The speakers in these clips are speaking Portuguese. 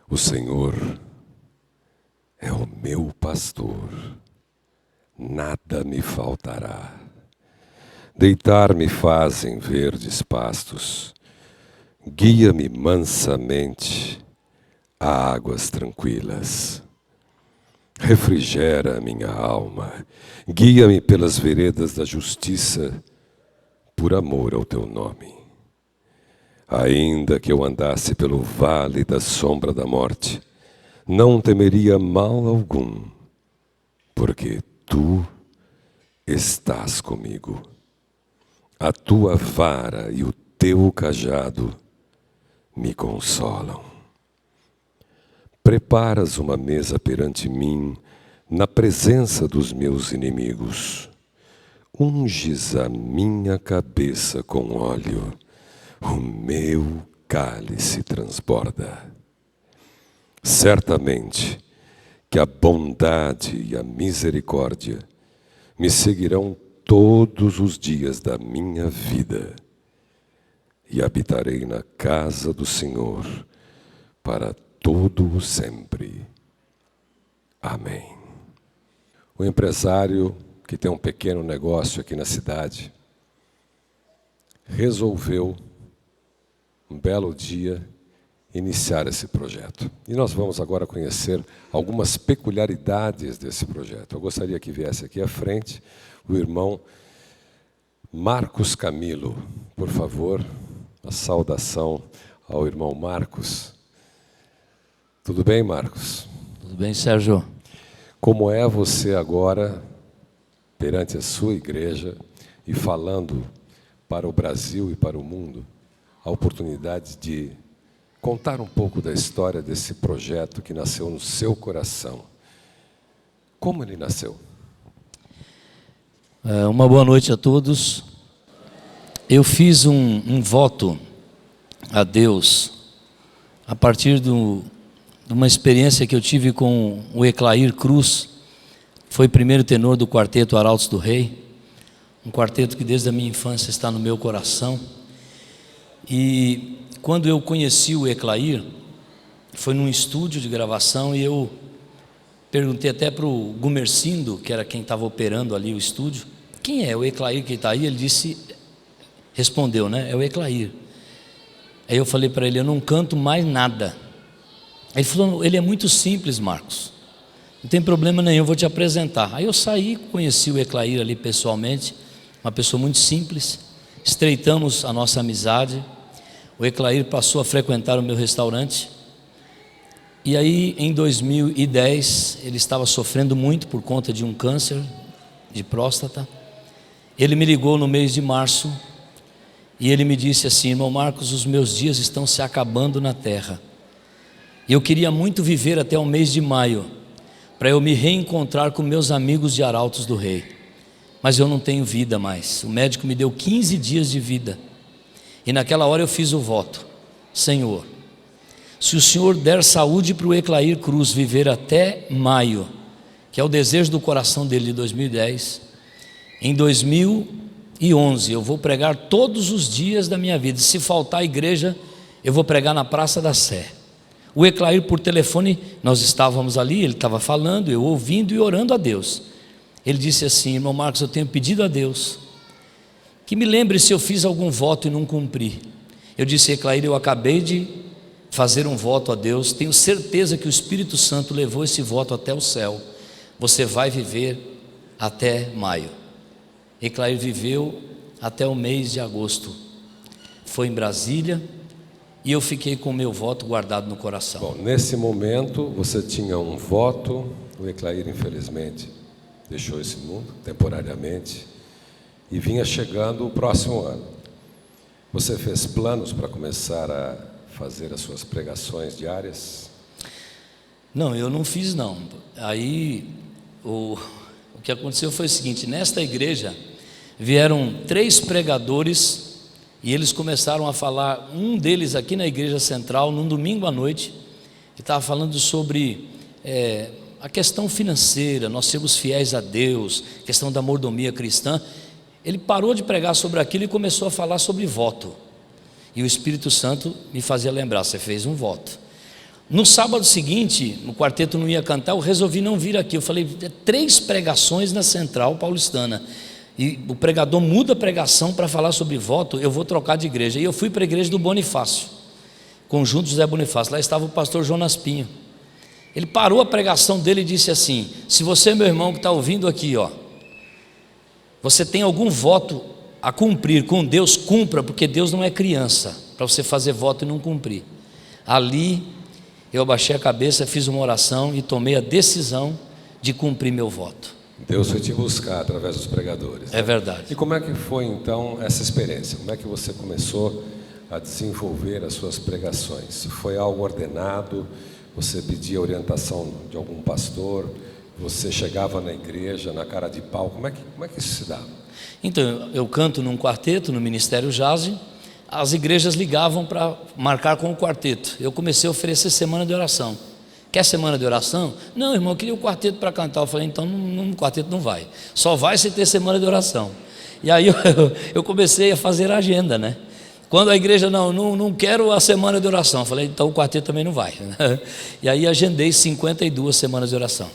O Senhor é o meu pastor, nada me faltará. Deitar-me faz em verdes pastos, guia-me mansamente a águas tranquilas. Refrigera a minha alma, guia-me pelas veredas da justiça, por amor ao teu nome. Ainda que eu andasse pelo vale da sombra da morte, não temeria mal algum, porque tu estás comigo. A tua vara e o teu cajado me consolam. Preparas uma mesa perante mim, na presença dos meus inimigos. Unges a minha cabeça com óleo, o meu cálice transborda. Certamente que a bondade e a misericórdia me seguirão todos os dias da minha vida, e habitarei na casa do Senhor para todo o sempre. Amém. O empresário que tem um pequeno negócio aqui na cidade resolveu, um belo dia, iniciar esse projeto. E nós vamos agora conhecer algumas peculiaridades desse projeto. Eu gostaria que viesse aqui à frente o irmão Marcos Camilo. Por favor, a saudação ao irmão Marcos. Tudo bem, Marcos? Tudo bem, Sérgio? Como é você agora, perante a sua igreja, e falando para o Brasil e para o mundo, a oportunidade de contar um pouco da história desse projeto que nasceu no seu coração? Como ele nasceu? Uma boa noite a todos. Eu fiz um voto a Deus a partir de uma experiência que eu tive com o Eclair Cruz. Foi primeiro tenor do quarteto Arautos do Rei, um quarteto que desde a minha infância está no meu coração. E quando eu conheci o Eclair, foi num estúdio de gravação, e eu perguntei até para o Gumercindo, que era quem estava operando ali o estúdio, quem é o Eclair que está aí? Ele respondeu, né? É o Eclair. Aí eu falei para ele, eu não canto mais nada. Ele falou, ele é muito simples, Marcos, não tem problema nenhum, eu vou te apresentar. Aí eu saí, conheci o Eclair ali pessoalmente, uma pessoa muito simples, estreitamos a nossa amizade. O Eclair passou a frequentar o meu restaurante, e aí em 2010 ele estava sofrendo muito por conta de um câncer de próstata. Ele me ligou no mês de março e ele me disse assim, irmão Marcos, os meus dias estão se acabando na terra, e eu queria muito viver até o mês de maio, para eu me reencontrar com meus amigos de Arautos do Rei, mas eu não tenho vida mais. O médico me deu 15 dias de vida, e naquela hora eu fiz o voto, Senhor, se o Senhor der saúde para o Eclair Cruz viver até maio, que é o desejo do coração dele de 2010, em 2011 eu vou pregar todos os dias da minha vida. Se faltar a igreja, eu vou pregar na Praça da Sé. O Eclair, por telefone, nós estávamos ali, ele estava falando, eu ouvindo e orando a Deus. Ele disse assim, irmão Marcos, eu tenho pedido a Deus que me lembre se eu fiz algum voto e não cumpri. Eu disse, Eclair, eu acabei de fazer um voto a Deus, tenho certeza que o Espírito Santo levou esse voto até o céu. Você vai viver até maio. Eclair viveu até o mês de agosto. Foi em Brasília, e eu fiquei com o meu voto guardado no coração. Bom, nesse momento você tinha um voto. O Eclair, infelizmente, deixou esse mundo temporariamente, e vinha chegando o próximo ano. Você fez planos para começar a fazer as suas pregações diárias? Não, eu não fiz não. Aí o que aconteceu foi o seguinte, nesta igreja vieram 3 pregadores, e eles começaram a falar, um deles aqui na igreja central, num domingo à noite, que estava falando sobre a questão financeira, nós sermos fiéis a Deus, questão da mordomia cristã. Ele parou de pregar sobre aquilo e começou a falar sobre voto, e o Espírito Santo me fazia lembrar, você fez um voto. No sábado seguinte, o quarteto não ia cantar, eu resolvi não vir aqui. Eu falei, 3 pregações na Central Paulistana, e o pregador muda a pregação para falar sobre voto, eu vou trocar de igreja. E eu fui para a igreja do Bonifácio, Conjunto José Bonifácio. Lá estava o pastor Jonas Pinho. Ele parou a pregação dele e disse assim: se você, meu irmão, que está ouvindo aqui, você tem algum voto a cumprir com Deus, cumpra, porque Deus não é criança para você fazer voto e não cumprir. Ali eu abaixei a cabeça, fiz uma oração e tomei a decisão de cumprir meu voto. Deus foi te buscar através dos pregadores. É verdade. E como é que foi então essa experiência? Como é que você começou a desenvolver as suas pregações? Foi algo ordenado? Você pedia orientação de algum pastor? Você chegava na igreja na cara de pau? Como é que isso se dava? Então, eu canto num quarteto, no Ministério Jazz. As igrejas ligavam para marcar com o quarteto. Eu comecei a oferecer semana de oração. Quer semana de oração? Não, irmão, eu queria o quarteto para cantar. Eu falei, então no quarteto não vai. Só vai se ter semana de oração. E aí eu comecei a fazer a agenda, né? Quando a igreja, não quero a semana de oração. Eu falei, então o quarteto também não vai. E aí agendei 52 semanas de oração.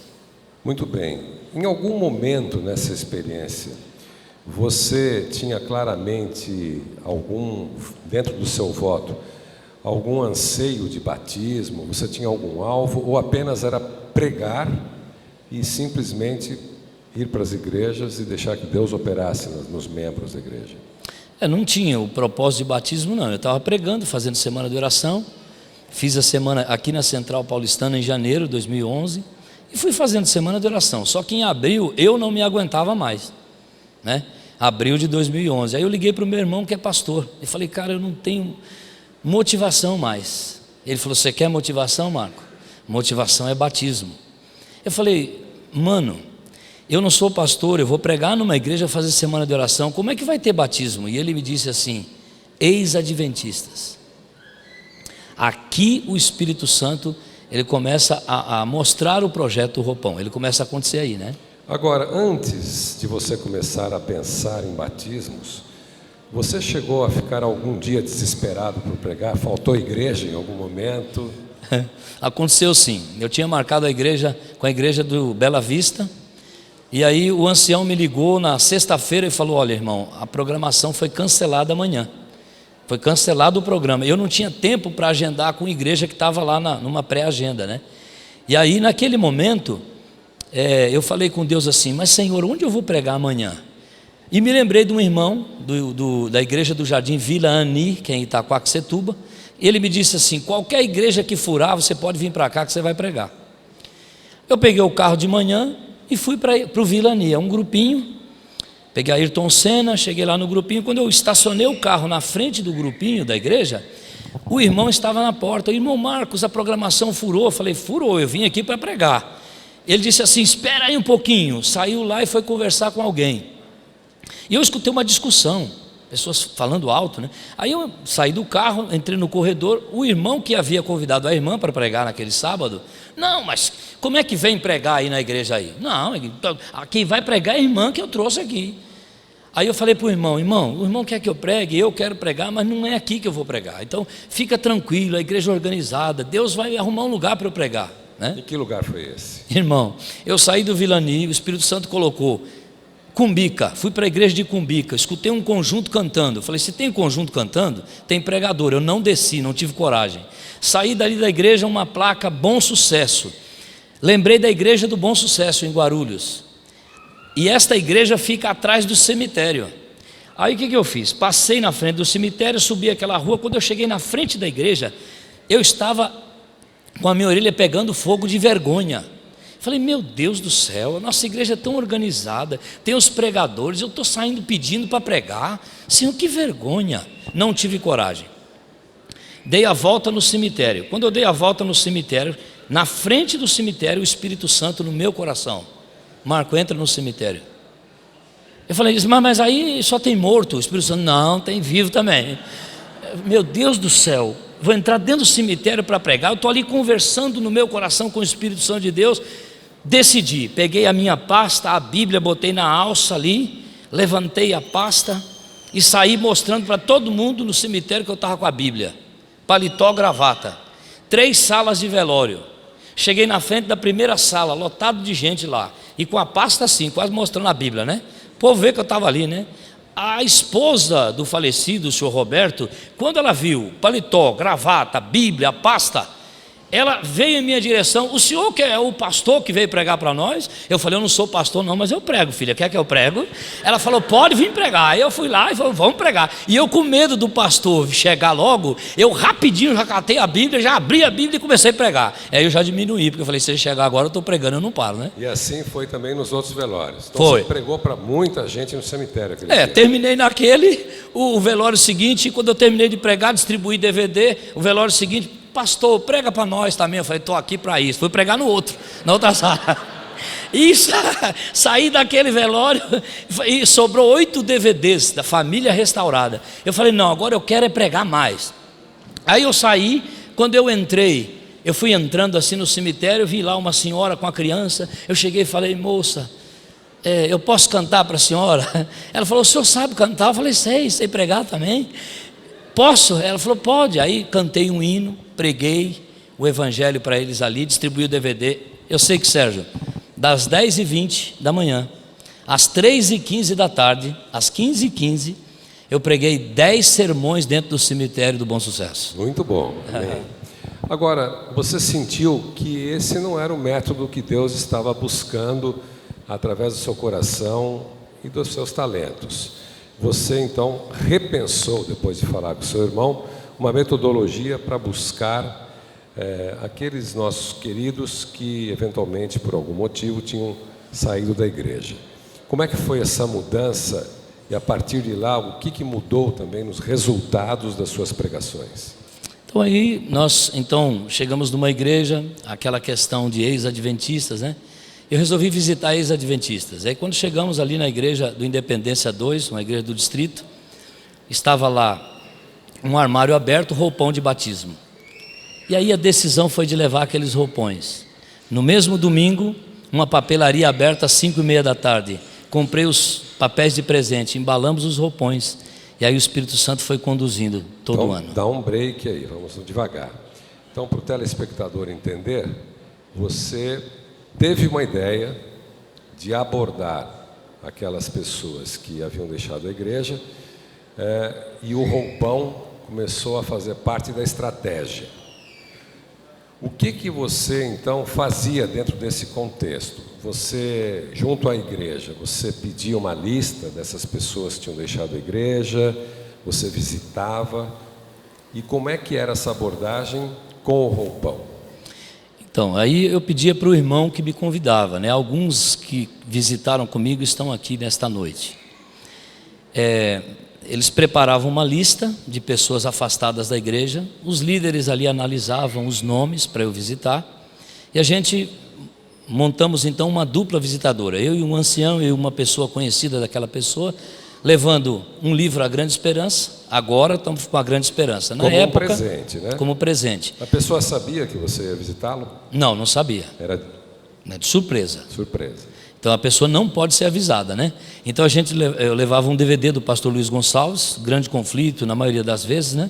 Muito bem. Em algum momento nessa experiência, você tinha claramente dentro do seu voto, algum anseio de batismo? Você tinha algum alvo? Ou apenas era pregar e simplesmente ir para as igrejas e deixar que Deus operasse nos membros da igreja? Não tinha o propósito de batismo, não. Eu estava pregando, fazendo semana de oração. Fiz a semana aqui na Central Paulistana em janeiro de 2011 e fui fazendo semana de oração. Só que em abril eu não me aguentava mais, né? Abril de 2011. Aí eu liguei para o meu irmão que é pastor e falei, cara, eu não tenho motivação mais. Ele falou, você quer motivação, Marco? Motivação é batismo. Eu falei, mano, eu não sou pastor, eu vou pregar numa igreja, fazer semana de oração, como é que vai ter batismo? E ele me disse assim, ex-adventistas. Aqui o Espírito Santo, ele começa a mostrar o projeto Roupão, ele começa a acontecer aí, né? Agora, antes de você começar a pensar em batismos, você chegou a ficar algum dia desesperado por pregar? Faltou igreja em algum momento? Aconteceu sim, eu tinha marcado a igreja com a igreja do Bela Vista. E aí o ancião me ligou na sexta-feira e falou, olha irmão, a programação foi cancelada amanhã. Foi cancelado o programa. Eu não tinha tempo para agendar com a igreja que estava lá numa pré-agenda, né? E aí naquele momento, eu falei com Deus assim, mas Senhor, onde eu vou pregar amanhã? E me lembrei de um irmão da igreja do Jardim Vila Ani, que é em Itaquaquecetuba. Ele me disse assim, qualquer igreja que furar, você pode vir para cá que você vai pregar. Eu peguei o carro de manhã e fui para o Vila Ani, é um grupinho. Peguei a Ayrton Senna, cheguei lá no grupinho. Quando eu estacionei o carro na frente do grupinho da igreja, o irmão estava na porta. Irmão Marcos, a programação furou. Eu falei, furou, eu vim aqui para pregar. Ele disse assim, espera aí um pouquinho. Saiu lá e foi conversar com alguém. E eu escutei uma discussão, pessoas falando alto, né? Aí eu saí do carro, entrei no corredor. O irmão que havia convidado a irmã para pregar naquele sábado, não, mas como é que vem pregar aí na igreja aí? Não, quem vai pregar é a irmã que eu trouxe aqui. Aí eu falei para o irmão, o irmão quer que eu pregue, eu quero pregar, mas não é aqui que eu vou pregar. Então fica tranquilo, a igreja é organizada, Deus vai arrumar um lugar para eu pregar, né? E que lugar foi esse? Irmão, eu saí do Vilani, o Espírito Santo colocou Cumbica, fui para a igreja de Cumbica, escutei um conjunto cantando. Eu falei, se tem conjunto cantando, tem pregador. Eu não desci, não tive coragem. Saí dali da igreja, uma placa Bom Sucesso. Lembrei da igreja do Bom Sucesso em Guarulhos. E esta igreja fica atrás do cemitério. Aí o que eu fiz? Passei na frente do cemitério, subi aquela rua. Quando eu cheguei na frente da igreja, eu estava com a minha orelha pegando fogo de vergonha. Falei, meu Deus do céu, a nossa igreja é tão organizada, tem os pregadores, eu estou saindo pedindo para pregar. Senhor, que vergonha. Não tive coragem. Dei a volta no cemitério. Quando eu dei a volta no cemitério, na frente do cemitério, o Espírito Santo no meu coração. Marco, entra no cemitério. Eu falei, mas aí só tem morto. O Espírito Santo, não, tem vivo também. Meu Deus do céu, vou entrar dentro do cemitério para pregar. Eu estou ali conversando no meu coração com o Espírito Santo de Deus. Decidi, peguei a minha pasta, a Bíblia, botei na alça ali, levantei a pasta e saí mostrando para todo mundo no cemitério que eu estava com a Bíblia, paletó, gravata. 3 salas de velório. Cheguei na frente da primeira sala, lotado de gente lá, e com a pasta assim, quase mostrando a Bíblia, né? O povo vê que eu estava ali, né? A esposa do falecido, o senhor Roberto, quando ela viu paletó, gravata, Bíblia, pasta, ela veio em minha direção. O senhor que é o pastor que veio pregar para nós? Eu falei, eu não sou pastor não, mas eu prego, filha, quer que eu prego? Ela falou, pode vir pregar. Aí eu fui lá e falei, vamos pregar. E eu com medo do pastor chegar logo, eu rapidinho já catei a Bíblia, já abri a Bíblia e comecei a pregar. Aí eu já diminuí, porque eu falei, se ele chegar agora eu estou pregando, eu não paro, né? E assim foi também nos outros velórios. Então foi. Você pregou para muita gente no cemitério aquele dia. Terminei naquele, o velório seguinte, quando eu terminei de pregar, distribuí DVD, o velório seguinte, pastor, prega para nós também. Eu falei, estou aqui para isso. Fui pregar no outro, na outra sala. E saí daquele velório e sobrou 8 DVDs da Família Restaurada. Eu falei, não, agora eu quero é pregar mais. Aí eu saí, quando eu entrei, eu fui entrando assim no cemitério, eu vi lá uma senhora com a criança. Eu cheguei e falei, moça, eu posso cantar para a senhora? Ela falou, o senhor sabe cantar? Eu falei, sei pregar também. Posso? Ela falou, pode. Aí cantei um hino, preguei o evangelho para eles ali, distribuí o DVD. Eu sei que, Sérgio, das 10h20 da manhã às 3h15 da tarde, às 15h15, eu preguei 10 sermões dentro do cemitério do Bom Sucesso. Muito bom. Agora, você sentiu que esse não era o método que Deus estava buscando através do seu coração e dos seus talentos. Você então repensou, depois de falar com seu irmão, uma metodologia para buscar aqueles nossos queridos que eventualmente por algum motivo tinham saído da igreja. Como é que foi essa mudança e a partir de lá o que mudou também nos resultados das suas pregações? Então aí nós chegamos numa igreja, aquela questão de ex-adventistas, né? Eu resolvi visitar ex-adventistas. Aí quando chegamos ali na igreja do Independência 2, uma igreja do distrito, estava lá um armário aberto, roupão de batismo. E aí a decisão foi de levar aqueles roupões. No mesmo domingo, uma papelaria aberta às 5h30 da tarde. Comprei os papéis de presente, embalamos os roupões. E aí o Espírito Santo foi conduzindo todo ano. Dá um break aí, vamos devagar. Então, para o telespectador entender, você teve uma ideia de abordar aquelas pessoas que haviam deixado a igreja e o roupão começou a fazer parte da estratégia. O que você então fazia dentro desse contexto? Você, junto à igreja, você pedia uma lista dessas pessoas que tinham deixado a igreja, você visitava, e como é que era essa abordagem com o roupão? Então, aí eu pedia para o irmão que me convidava, né? Alguns que visitaram comigo estão aqui nesta noite. Eles preparavam uma lista de pessoas afastadas da igreja, os líderes ali analisavam os nomes para eu visitar, e a gente montamos então uma dupla visitadora, eu e um ancião e uma pessoa conhecida daquela pessoa, levando um livro A Grande Esperança. Agora estamos com A Grande Esperança. Na época, como presente, né? Como presente. A pessoa sabia que você ia visitá-lo? Não sabia. Era de surpresa. Surpresa. Então a pessoa não pode ser avisada, né? Então eu levava um DVD do pastor Luiz Gonçalves, Grande Conflito, na maioria das vezes, né?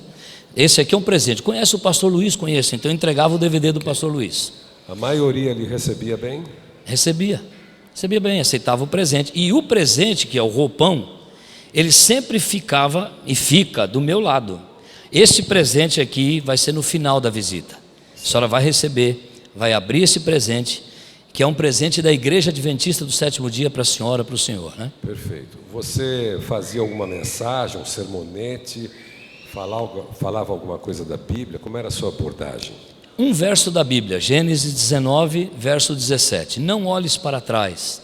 Esse aqui é um presente. Conhece o pastor Luiz? Conheço. Então eu entregava o DVD do pastor Luiz. A maioria ali recebia bem? Recebia bem, aceitava o presente. E o presente, que é o roupão, ele sempre ficava e fica do meu lado. Este presente aqui vai ser no final da visita. A senhora vai receber, vai abrir esse presente, que é um presente da Igreja Adventista do Sétimo Dia para a senhora, para o senhor, né? Perfeito. Você fazia alguma mensagem, um sermonete, falava alguma coisa da Bíblia? Como era a sua abordagem? Um verso da Bíblia, Gênesis 19, verso 17. Não olhes para trás,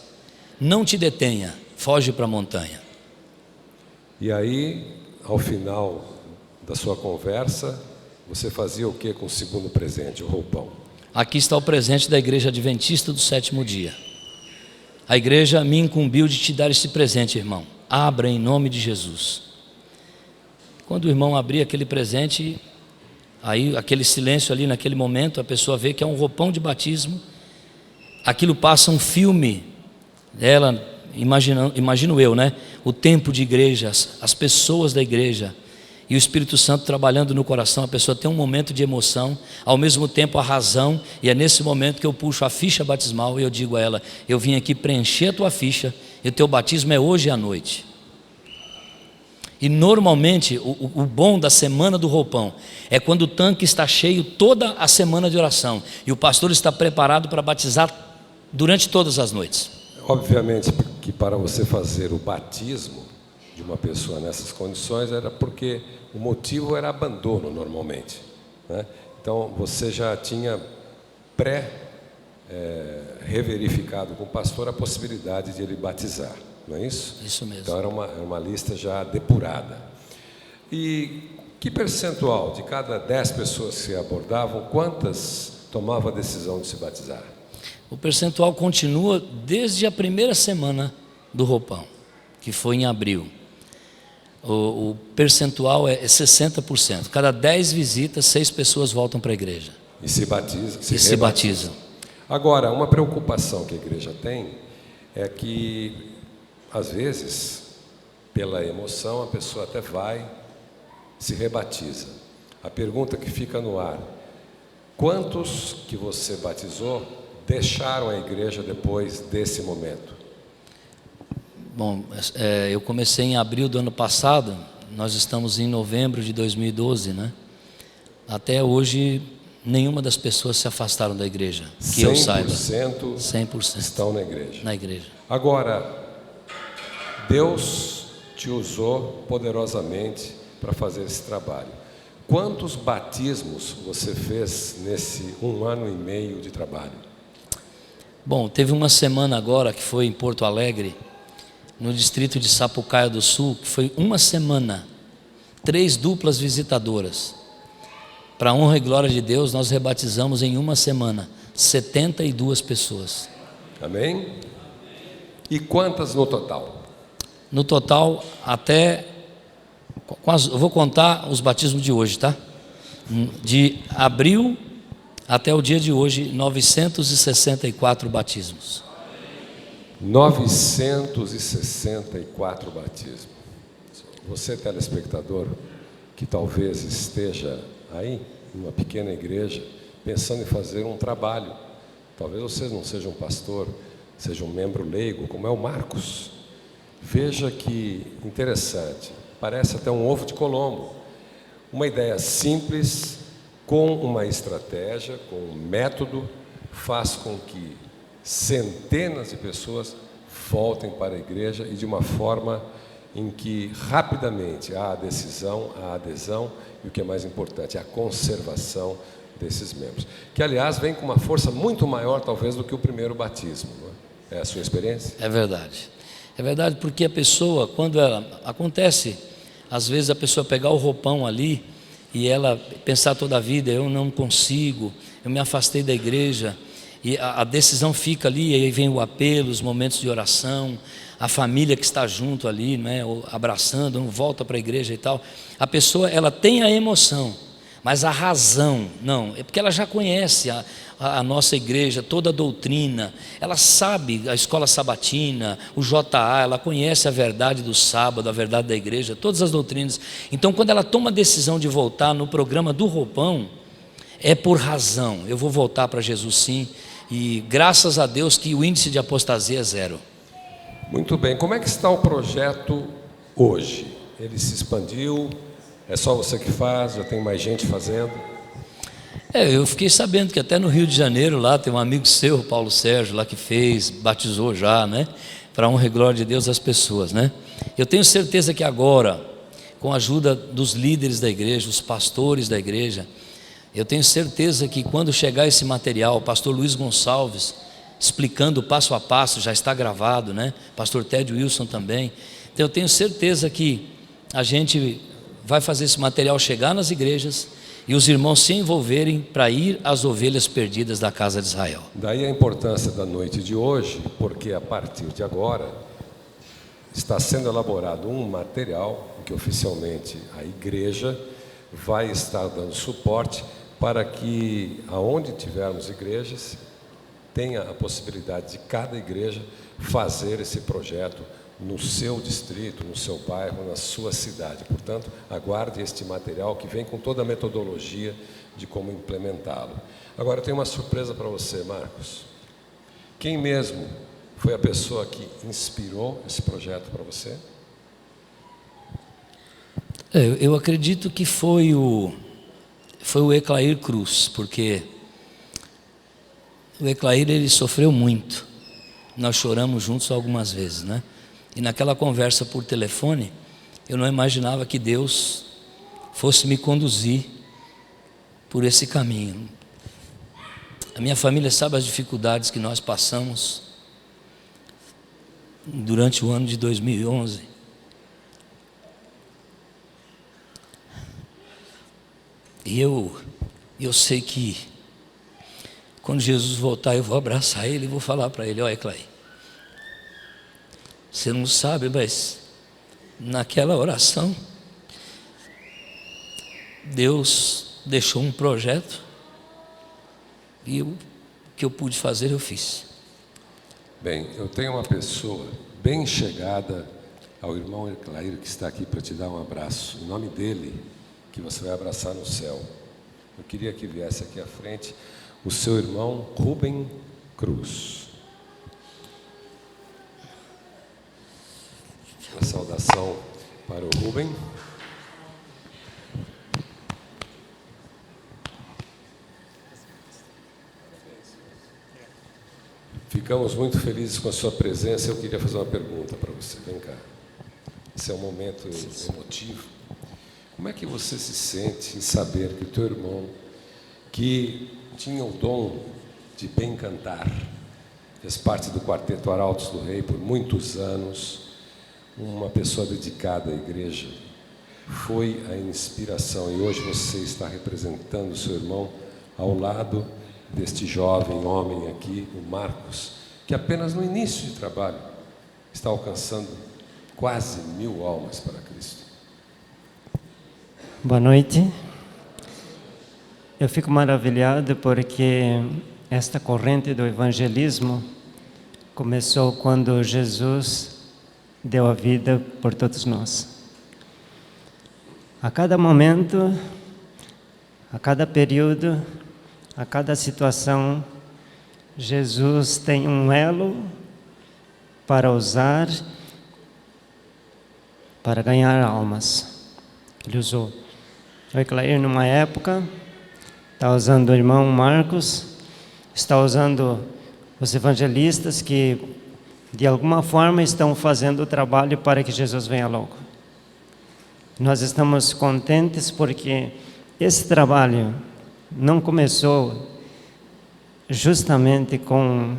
não te detenha, foge para a montanha. E aí, ao final da sua conversa, você fazia o que com o segundo presente, o roupão? Aqui está o presente da Igreja Adventista do Sétimo Dia. A igreja me incumbiu de te dar esse presente, irmão. Abra em nome de Jesus. Quando o irmão abria aquele presente, aí aquele silêncio ali naquele momento, a pessoa vê que é um roupão de batismo. Aquilo passa um filme dela, imagino eu, né? O tempo de igreja, as pessoas da igreja. e o Espírito Santo trabalhando no coração, a pessoa tem um momento de emoção, ao mesmo tempo a razão, e é nesse momento que eu puxo a ficha batismal e eu digo a ela: eu vim aqui preencher a tua ficha, e o teu batismo é hoje à noite. E normalmente o bom da semana do roupão é quando o tanque está cheio toda a semana de oração, e o pastor está preparado para batizar durante todas as noites. Obviamente que para você fazer o batismo de uma pessoa nessas condições era porque o motivo era abandono normalmente, né? Então você já tinha reverificado com o pastor a possibilidade de ele batizar, não é isso? Isso mesmo. Então era uma lista já depurada. E que percentual de cada 10 pessoas que se abordavam, quantas tomavam a decisão de se batizar? O percentual continua desde a primeira semana do roupão, que foi em abril. O percentual é 60%. Cada 10 visitas, 6 pessoas voltam para a igreja. E se batizam. Se batizam. Agora, uma preocupação que a igreja tem é que, às vezes, pela emoção, a pessoa até vai, se rebatiza. A pergunta que fica no ar: quantos que você batizou deixaram a igreja depois desse momento? Bom, eu comecei em abril do ano passado, nós estamos em novembro de 2012, né? Até hoje, nenhuma das pessoas se afastaram da igreja, que eu saiba. 100% estão na igreja. Na igreja. Agora, Deus te usou poderosamente para fazer esse trabalho. Quantos batismos você fez nesse 1 ano e meio de trabalho? Bom, teve uma semana agora que foi em Porto Alegre, no distrito de Sapucaia do Sul, que foi uma semana, 3 duplas visitadoras. Para a honra e glória de Deus, nós rebatizamos em uma semana 72 pessoas. Amém? E quantas no total? No total, eu vou contar os batismos de hoje, tá? De abril até o dia de hoje, 964 batismos. 964 batismos. Você, telespectador, que talvez esteja aí, numa pequena igreja, pensando em fazer um trabalho. Talvez você não seja um pastor, seja um membro leigo, como é o Marcos. Veja que interessante, parece até um ovo de Colombo. Uma ideia simples, com uma estratégia, com um método, faz com que centenas de pessoas voltem para a igreja e de uma forma em que rapidamente há a decisão, a adesão e o que é mais importante, a conservação desses membros. Que, aliás, vem com uma força muito maior, talvez, do que o primeiro batismo. Não é? É a sua experiência? É verdade. É verdade, porque a pessoa, quando ela... Acontece, às vezes, a pessoa pegar o roupão ali e ela pensar toda a vida: eu não consigo, eu me afastei da igreja. E a decisão fica ali, e aí vem o apelo, os momentos de oração, a família que está junto ali, né, abraçando, não volta para a igreja e tal. A pessoa, ela tem a emoção, mas a razão, não, é porque ela já conhece a nossa igreja, toda a doutrina, ela sabe a escola sabatina, o JA, ela conhece a verdade do sábado, a verdade da igreja, todas as doutrinas. Então, quando ela toma a decisão de voltar no programa do roupão, é por razão: eu vou voltar para Jesus sim, e graças a Deus que o índice de apostasia é 0. Muito bem, como é que está o projeto hoje? Ele se expandiu? É só você que faz? Já tem mais gente fazendo? Eu fiquei sabendo que até no Rio de Janeiro lá tem um amigo seu, Paulo Sérgio, lá que fez, batizou já, né? Para a honra e glória de Deus as pessoas, né? Eu tenho certeza que agora, com a ajuda dos líderes da igreja, os pastores da igreja, eu tenho certeza que quando chegar esse material, o pastor Luiz Gonçalves explicando passo a passo, já está gravado, né? Pastor Ted Wilson também. Então eu tenho certeza que a gente vai fazer esse material chegar nas igrejas e os irmãos se envolverem para ir às ovelhas perdidas da casa de Israel. Daí a importância da noite de hoje, porque a partir de agora está sendo elaborado um material que oficialmente a igreja vai estar dando suporte para que, aonde tivermos igrejas, tenha a possibilidade de cada igreja fazer esse projeto no seu distrito, no seu bairro, na sua cidade. Portanto, aguarde este material que vem com toda a metodologia de como implementá-lo. Agora, eu tenho uma surpresa para você, Marcos. Quem mesmo foi a pessoa que inspirou esse projeto para você? Eu acredito que foi o Eclair Cruz, porque o Eclair, ele sofreu muito. Nós choramos juntos algumas vezes, né? E naquela conversa por telefone, eu não imaginava que Deus fosse me conduzir por esse caminho. A minha família sabe as dificuldades que nós passamos durante o ano de 2011. E eu sei que quando Jesus voltar, eu vou abraçar ele e vou falar para ele: olha, Eclair, você não sabe, mas naquela oração, Deus deixou um projeto e o que eu pude fazer, eu fiz. Bem, eu tenho uma pessoa bem chegada ao irmão Eclair que está aqui para te dar um abraço. Em nome dele, que você vai abraçar no céu. Eu queria que viesse aqui à frente o seu irmão Rubem Cruz. Uma saudação para o Rubem. Ficamos muito felizes com a sua presença. Eu queria fazer uma pergunta para você. Vem cá. Esse é um momento emotivo. Como é que você se sente em saber que o teu irmão, que tinha o dom de bem cantar, fez parte do Quarteto Arautos do Rei por muitos anos, uma pessoa dedicada à igreja, foi a inspiração, e hoje você está representando o seu irmão ao lado deste jovem homem aqui, o Marcos, que apenas no início de trabalho está alcançando quase 1000 almas para Cristo. Boa noite. Eu fico maravilhado porque esta corrente do evangelismo começou quando Jesus deu a vida por todos nós. A cada momento, a cada período, a cada situação, Jesus tem um elo para usar, para ganhar almas. Ele usou o Eclair numa época, está usando o irmão Marcos, está usando os evangelistas que de alguma forma estão fazendo o trabalho para que Jesus venha logo. Nós estamos contentes porque esse trabalho não começou justamente com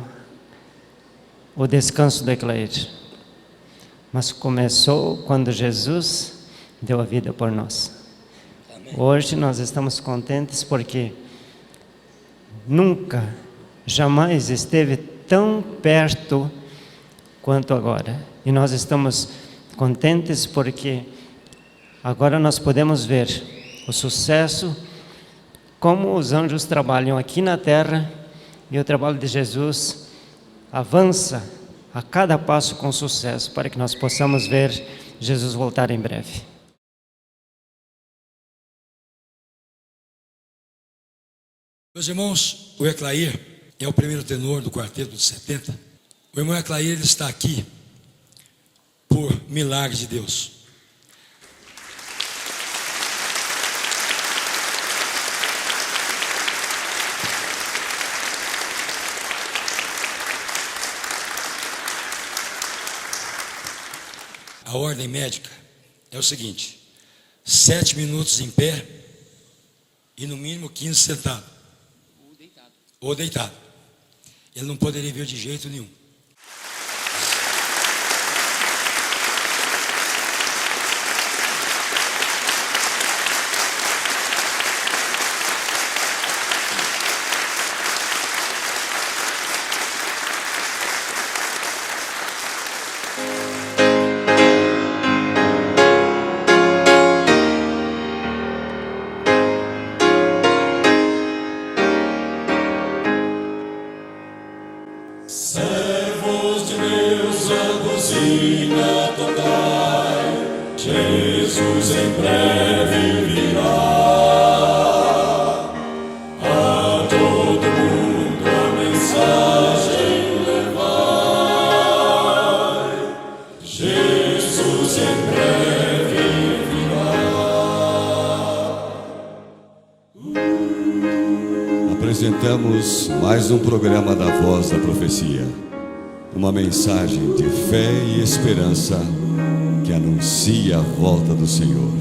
o descanso do Eclair, mas começou quando Jesus deu a vida por nós. Hoje nós estamos contentes porque nunca, jamais esteve tão perto quanto agora. E nós estamos contentes porque agora nós podemos ver o sucesso, como os anjos trabalham aqui na terra, e o trabalho de Jesus avança a cada passo com sucesso, para que nós possamos ver Jesus voltar em breve. Meus irmãos, o Eclair é o primeiro tenor do quarteto de 70. O irmão Eclair, ele está aqui por milagre de Deus. A ordem médica é o seguinte: 7 minutos em pé e no mínimo 15 sentado. Ou deitado. Ele não poderia vir de jeito nenhum. Say apresentamos mais um programa da Voz da Profecia. Uma mensagem de fé e esperança que anuncia a volta do Senhor.